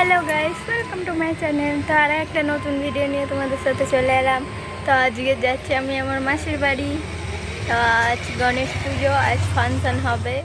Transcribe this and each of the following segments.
Hello guys, welcome to my channel. তো আর একটা নতুন ভিডিও নিয়ে তোমাদের সাথে চলে এলাম। তো আজকে যাচ্ছি আমি আমার মাসির বাড়ি। তো আজ গণেশ পুজো, আজ ফাংশন হবে।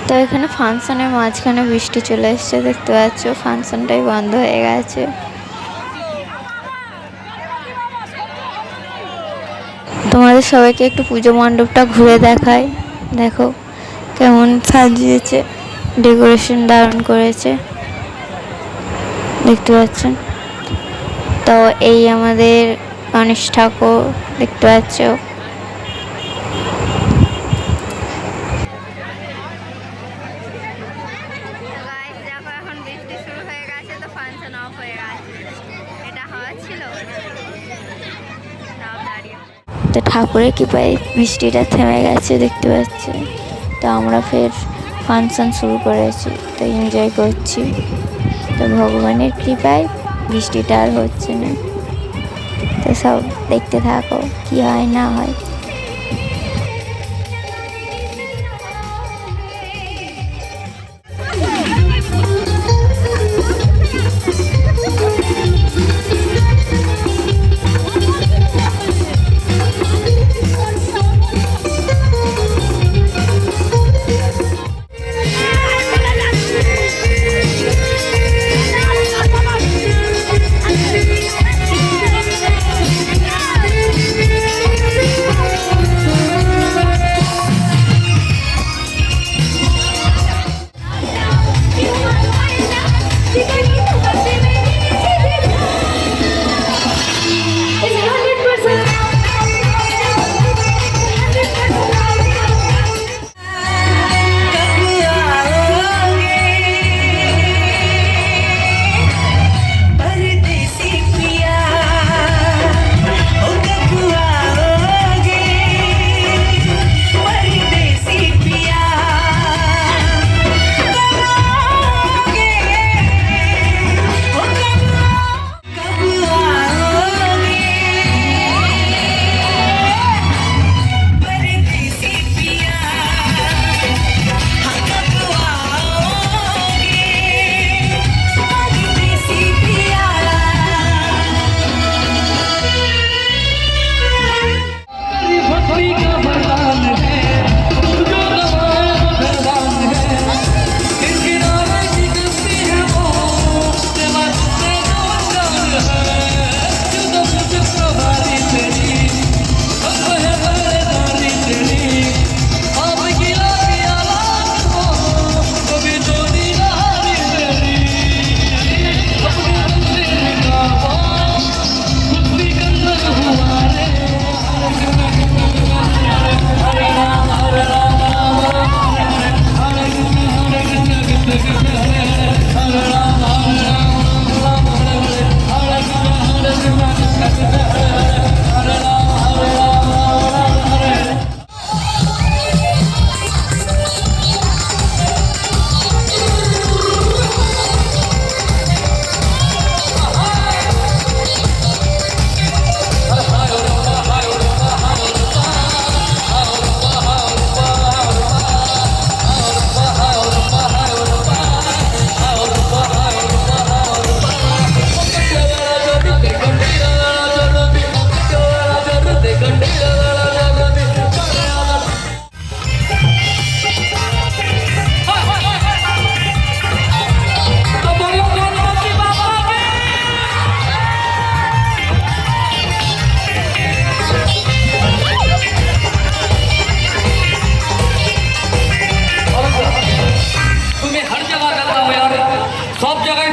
তো এখানে ফাংশনের মাঝখানে বৃষ্টি চলে এসছে, দেখতে পাচ্ছ। ফাংশনটাই বন্ধ হয়ে গেছে। তোমাদের সবাইকে একটু পুজো মণ্ডপটা ঘুরে দেখায়। দেখো কেমন সাজিয়েছে, ডেকোরেশন দারুণ করেছে, দেখতে পাচ্ছেন। তো এই আমাদের গণেশ ঠাকুর, দেখতে পাচ্ছ। তো ঠাকুরের কৃপায় বৃষ্টিটা থেমে গেছে, দেখতে পাচ্ছি। তো আমরা ফের ফাংশন শুরু করেছি, তো এনজয় করছি। তো ভগবানের কৃপায় বৃষ্টিটা আর হচ্ছে না। তো সব দেখতে থাকো কি হয় না হয়।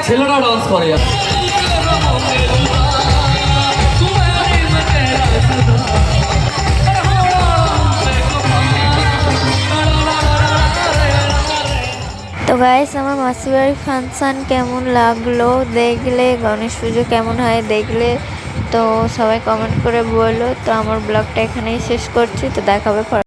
ছেলেরা ডান্স করে। তো গাইস আমার মাসির বাড়ির ফাংশান কেমন লাগলো দেখলে, গণেশ পুজো কেমন হয় দেখলে, তো সবাই কমেন্ট করে বলো। তো আমার ব্লগটা এখানেই শেষ করছি, তো দেখাবে